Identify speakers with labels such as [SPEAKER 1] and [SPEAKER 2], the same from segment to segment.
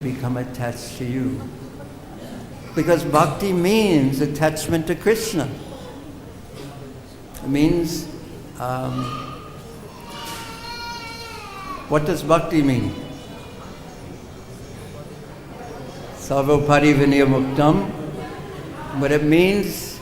[SPEAKER 1] become attached to you. Because bhakti means attachment to Krishna. It means, what does bhakti mean? Sarvopari vinaya muktam. But it means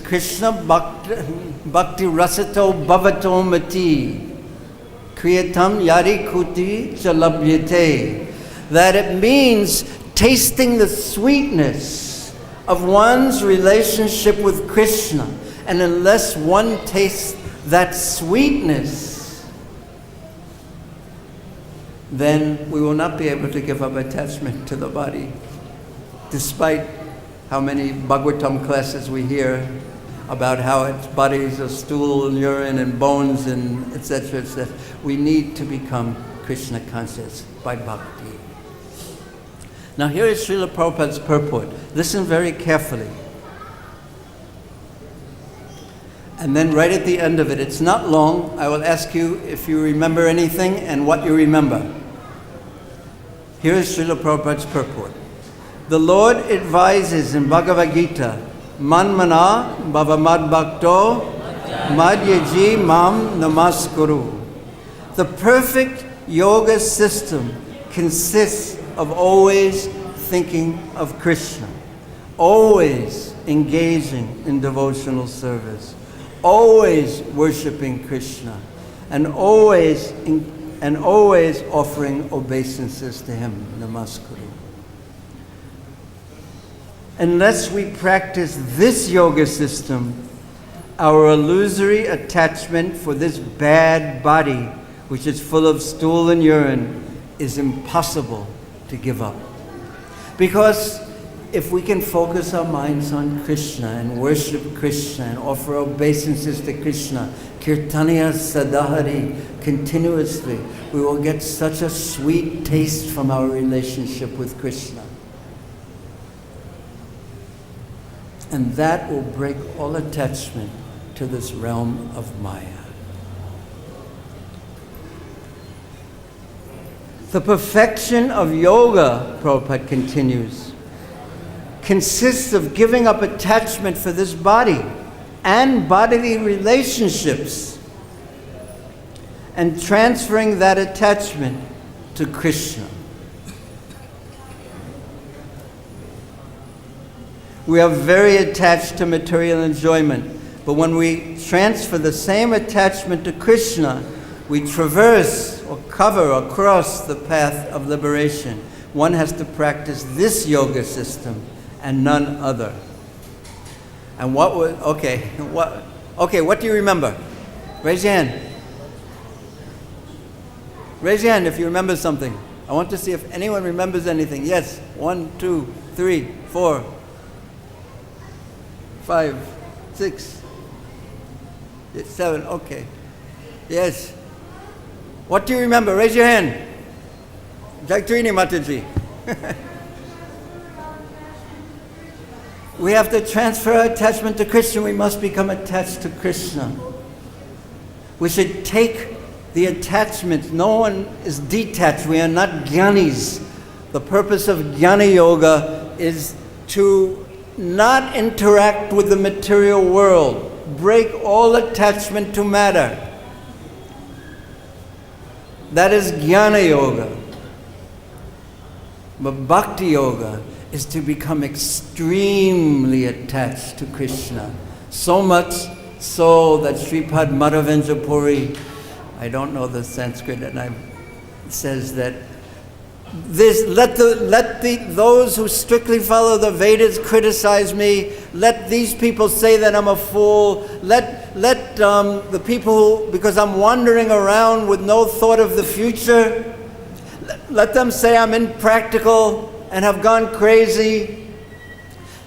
[SPEAKER 1] Krishna bhakti rasato bhavato mati. Kriyatam yari kuti chalabhyate. That it means tasting the sweetness of one's relationship with Krishna. And unless one tastes that sweetness, then we will not be able to give up attachment to the body. Despite how many Bhagavatam classes we hear about how its bodies are stool and urine and bones and etc., etc. We need to become Krishna conscious by bhakti. Now here is Srila Prabhupada's purport. Listen very carefully. And then right at the end of it, it's not long, I will ask you if you remember anything and what you remember. Here is Srila Prabhupada's purport. The Lord advises in Bhagavad Gita, Manmana bhavamad bhakto madhyaji mam namaskuru. The perfect yoga system consists of always thinking of Krishna, always engaging in devotional service, always worshipping Krishna, and always offering obeisances to Him, namaskuru. Unless we practice this yoga system, our illusory attachment for this bad body, which is full of stool and urine, is impossible to give up. Because if we can focus our minds on Krishna and worship Krishna and offer obeisances to Krishna, kirtaniya sadahari, continuously, we will get such a sweet taste from our relationship with Krishna. And that will break all attachment to this realm of Maya. The perfection of yoga, Prabhupada continues, consists of giving up attachment for this body and bodily relationships and transferring that attachment to Krishna. We are very attached to material enjoyment, but when we transfer the same attachment to Krishna, we traverse or cover or cross the path of liberation. One has to practice this yoga system and none other. And what do you remember? Raise your hand. Raise your hand if you remember something. I want to see if anyone remembers anything. Yes. 1, 2, 3, 4, 5, 6, 7. Okay. Yes. What do you remember? Raise your hand. Jagtrini Mataji. We have to transfer our attachment to Krishna. We must become attached to Krishna. We should take the attachment. No one is detached. We are not jnanis. The purpose of jnana yoga is to not interact with the material world. Break all attachment to matter. That is jnana yoga. But bhakti yoga is to become extremely attached to Krishna. So much so that Sripad Madhavendra Puri, I don't know the Sanskrit, and says that those who strictly follow the Vedas criticize me. Let these people say that I'm a fool. Let the people, because I'm wandering around with no thought of the future, let them say I'm impractical and have gone crazy.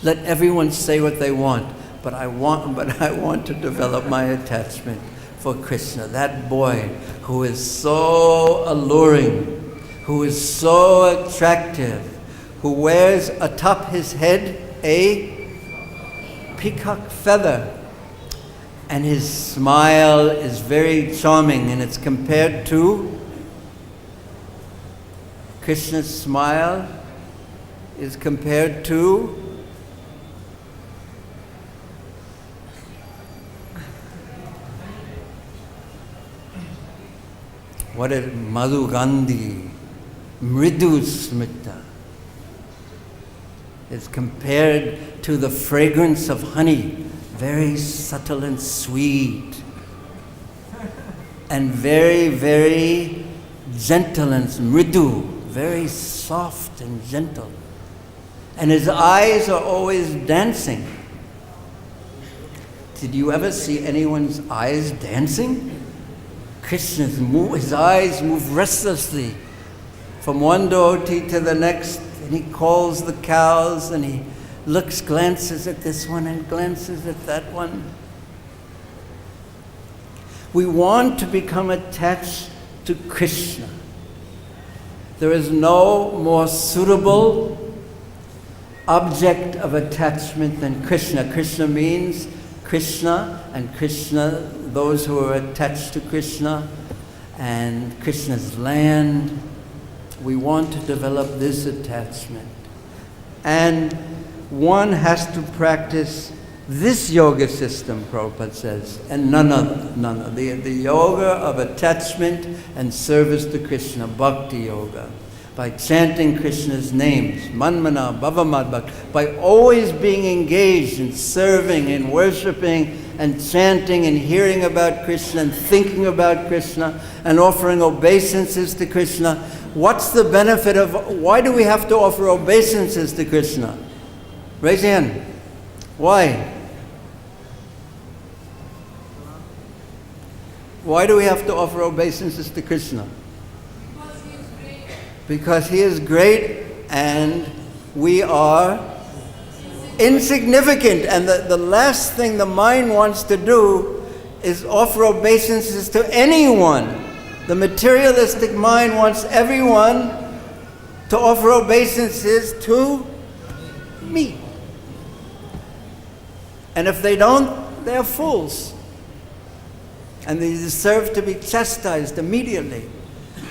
[SPEAKER 1] Let everyone say what they want, but I want to develop my attachment for Krishna, that boy who is so alluring, who is so attractive, who wears atop his head a peacock feather, and his smile is very charming, and it's compared to Krishna's smile is compared to what is Madhu Gandhi, Mridu Smita. It's compared to the fragrance of honey, very subtle and sweet, and very, very gentle and mridu, very soft and gentle. And his eyes are always dancing. Did you ever see anyone's eyes dancing? His eyes move restlessly from one devotee to the next, and he calls the cows, and he glances at this one and glances at that one. We want to become attached to Krishna. There is no more suitable object of attachment than Krishna. Krishna means Krishna, and Krishna, those who are attached to Krishna, and Krishna's land. We want to develop this attachment. And one has to practice this yoga system, Prabhupada says, and none other. The yoga of attachment and service to Krishna, bhakti yoga, by chanting Krishna's names, manmana, bhavamad bhakti, by always being engaged in serving and worshipping and chanting and hearing about Krishna and thinking about Krishna and offering obeisances to Krishna. What's the benefit of, why do we have to offer obeisances to Krishna? Raise your hand. Why? Why do we have to offer obeisances to Krishna?
[SPEAKER 2] Because he is great.
[SPEAKER 1] Because he is great and we are insignificant. And the last thing the mind wants to do is offer obeisances to anyone. The materialistic mind wants everyone to offer obeisances to me. And if they don't, they're fools. And they deserve to be chastised immediately.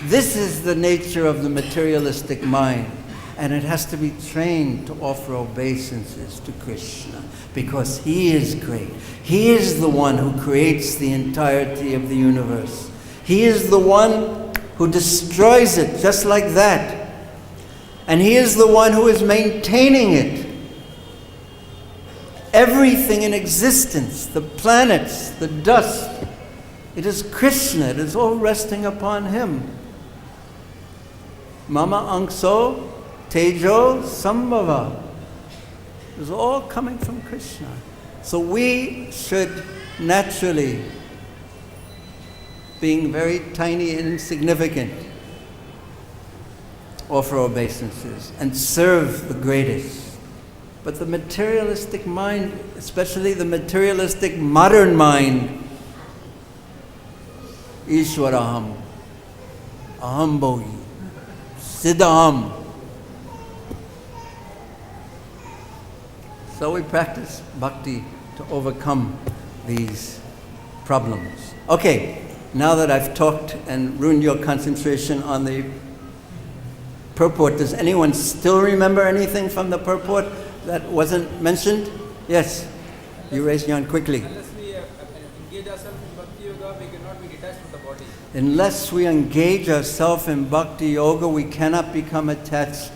[SPEAKER 1] This is the nature of the materialistic mind. And it has to be trained to offer obeisances to Krishna, because he is great. He is the one who creates the entirety of the universe. He is the one who destroys it just like that. And he is the one who is maintaining it. Everything in existence, the planets, the dust, it is Krishna. It is all resting upon him. Mama Angso Tejo Sambhava. It is all coming from Krishna. So we should naturally, being very tiny and insignificant, offer obeisances and serve the greatest. But the materialistic mind, especially the materialistic modern mind, Ishwaraham, Aham Bhogi, Siddhaham. So we practice bhakti to overcome these problems. Okay, now that I've talked and ruined your concentration on the purport, does anyone still remember anything from the purport that wasn't mentioned? Yes, you raised your hand quickly.
[SPEAKER 3] Unless we engage ourselves in bhakti yoga, we cannot be detached from the body.
[SPEAKER 1] Unless we engage ourselves in bhakti yoga, we cannot become attached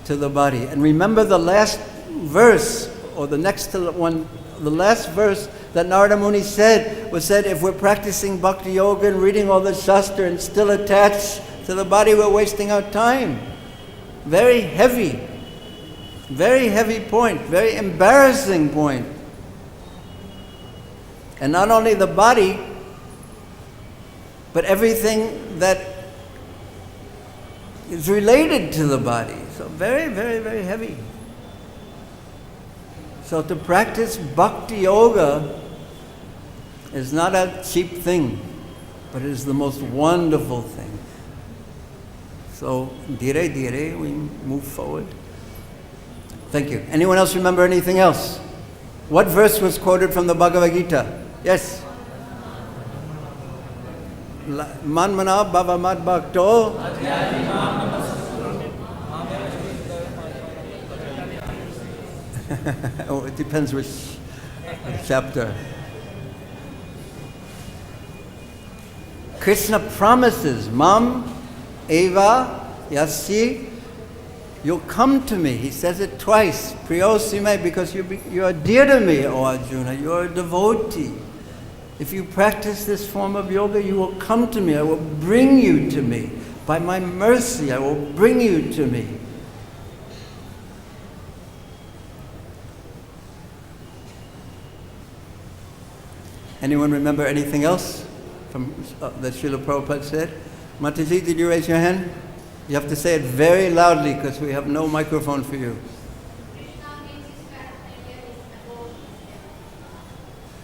[SPEAKER 1] to the body. And remember the last verse, or the next to one, the last verse that Narada Muni said was that if we're practicing bhakti yoga and reading all the shastra and still attached to the body, we're wasting our time. Very heavy point, very embarrassing point. And not only the body, but everything that is related to the body. So very, very, very heavy. So to practice bhakti yoga is not a cheap thing, but it is the most wonderful thing. So, dire dire, we move forward. Thank you. Anyone else remember anything else? What verse was quoted from the Bhagavad Gita? Yes? Manmana bhavamad bhakto Oh, it depends which chapter. Krishna promises, Mam, Eva, Yasi, you'll come to me. He says it twice. Priyosime, because you are dear to me, O Arjuna. You are a devotee. If you practice this form of yoga, you will come to me. I will bring you to me. By my mercy, I will bring you to me. Anyone remember anything else from that Srila Prabhupada said? Mataji, did you raise your hand? You have to say it very loudly because we have no microphone for you.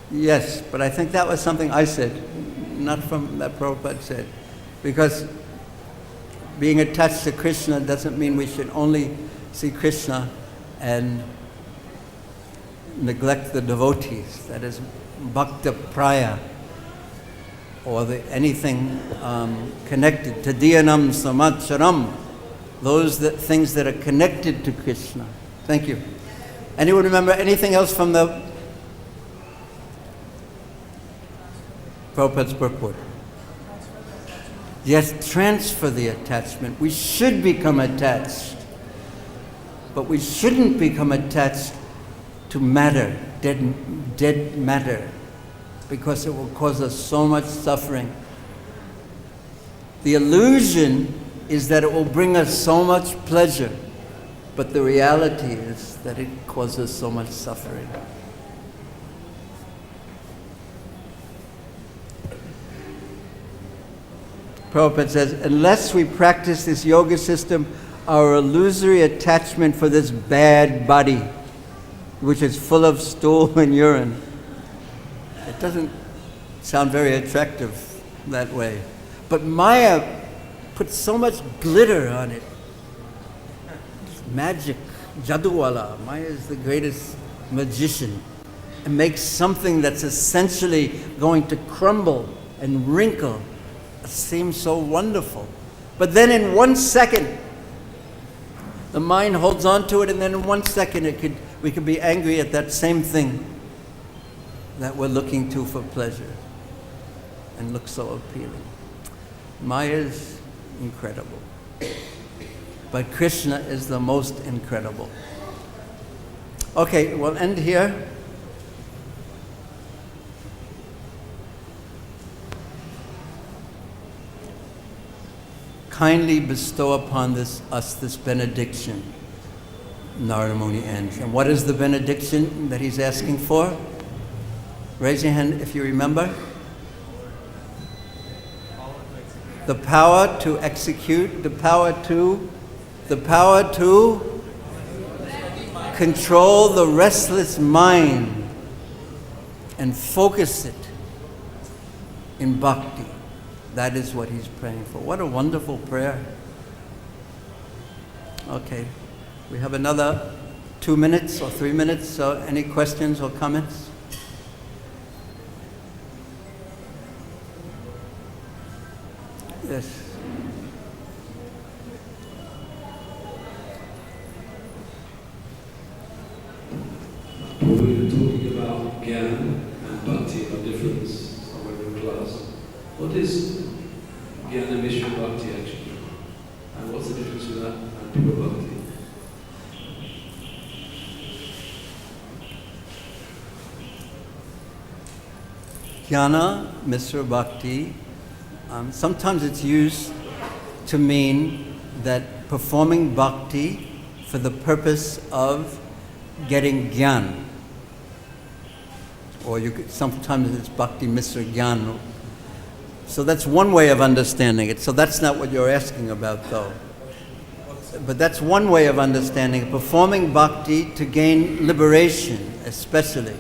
[SPEAKER 1] Yes, but I think that was something I said, not from that Prabhupada said. Because being attached to Krishna doesn't mean we should only see Krishna and neglect the devotees. That is bhakta praya, or anything connected. Tadiyanam samacharam. Those things that are connected to Krishna. Thank you. Anyone remember anything else from the Prabhupada's purport? Yes, transfer the attachment. We should become attached. But we shouldn't become attached to matter, dead matter, because it will cause us so much suffering. The illusion is that it will bring us so much pleasure, but the reality is that it causes so much suffering. Prabhupada says, unless we practice this yoga system, our illusory attachment for this bad body, which is full of stool and urine, it doesn't sound very attractive that way. But Maya puts so much glitter on it. It's magic, jaduwala. Maya is the greatest magician, and makes something that's essentially going to crumble and wrinkle seem so wonderful. But then in 1 second, the mind holds on to it, and then in 1 second we could be angry at that same thing that we're looking to for pleasure and looks so appealing. Maya is incredible, but Krishna is the most incredible. Okay, we'll end here. Kindly bestow upon us this benediction. Narada Muni ends. And what is the benediction that he's asking for? Raise your hand if you remember. The power to execute, the power to control the restless mind and focus it in bhakti. That is what he's praying for. What a wonderful prayer. Okay, we have another 2 minutes or 3 minutes, so any questions or comments? Yes.
[SPEAKER 4] We were talking about Gyan and Bhakti, our difference somewhere in class. What is Jnana Mishra Bhakti actually? And what's the difference with that and pure Bhakti?
[SPEAKER 1] Jnana Mishra Bhakti, sometimes it's used to mean that performing bhakti for the purpose of getting jnana. Or sometimes it's bhakti Mishra Jnana. So that's one way of understanding it. So that's not what you're asking about, though. But that's one way of understanding it. Performing bhakti to gain liberation, especially.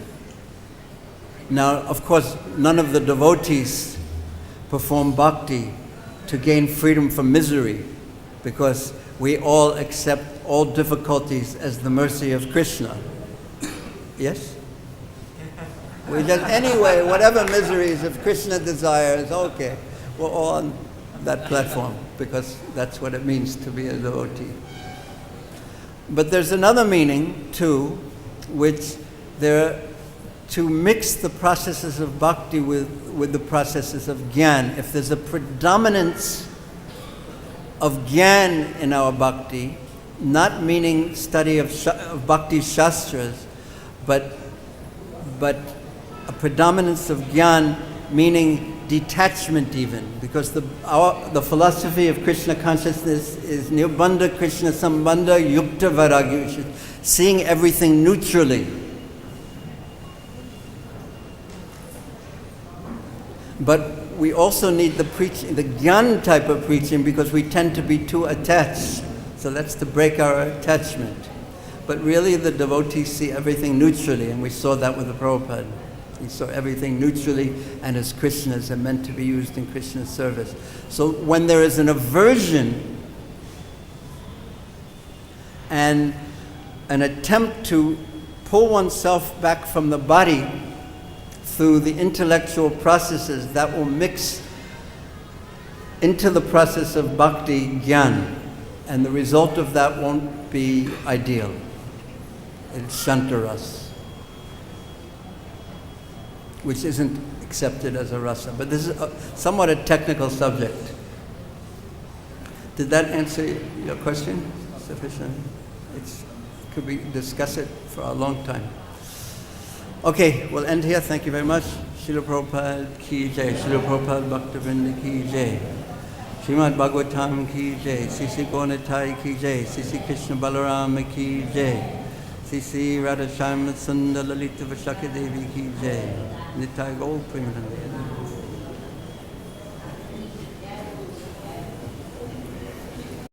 [SPEAKER 1] Now, of course, none of the devotees perform bhakti to gain freedom from misery, because we all accept all difficulties as the mercy of Krishna. Yes? We just, anyway, whatever miseries, if Krishna desires, okay. We're all on that platform, because that's what it means to be a devotee. But there's another meaning, too, which they're to mix the processes of bhakti with the processes of gyan. If there's a predominance of gyan in our bhakti, not meaning study of bhakti shastras, but a predominance of gyan meaning detachment even, because the philosophy of Krishna consciousness is nirbandha Krishna sambandha yukta vairagya, which is seeing everything neutrally. But we also need the preaching, the gyan type of preaching, because we tend to be too attached. So that's to break our attachment. But really the devotees see everything neutrally, and we saw that with the Prabhupada. He saw everything neutrally and as Krishnas and meant to be used in Krishna's service. So when there is an aversion and an attempt to pull oneself back from the body through the intellectual processes, that will mix into the process of bhakti gyan, and the result of that won't be ideal. It's shantaras, which isn't accepted as a rasa. But this is somewhat a technical subject. Did that answer your question sufficiently? Could we discuss it for a long time? Okay, we'll end here. Thank you very much. Srila Prabhupada ki jai. Srila Prabhupada Bhaktivinoda ki jai. Srimad Bhagavatam ki jai. Sisi Gaunitai ki jai. Sisi Krishna Balarama ki jai. Sisi Radha Shyama Sundar Lalita Vashaka Devi ki jai. Nitai Gaur Premanande.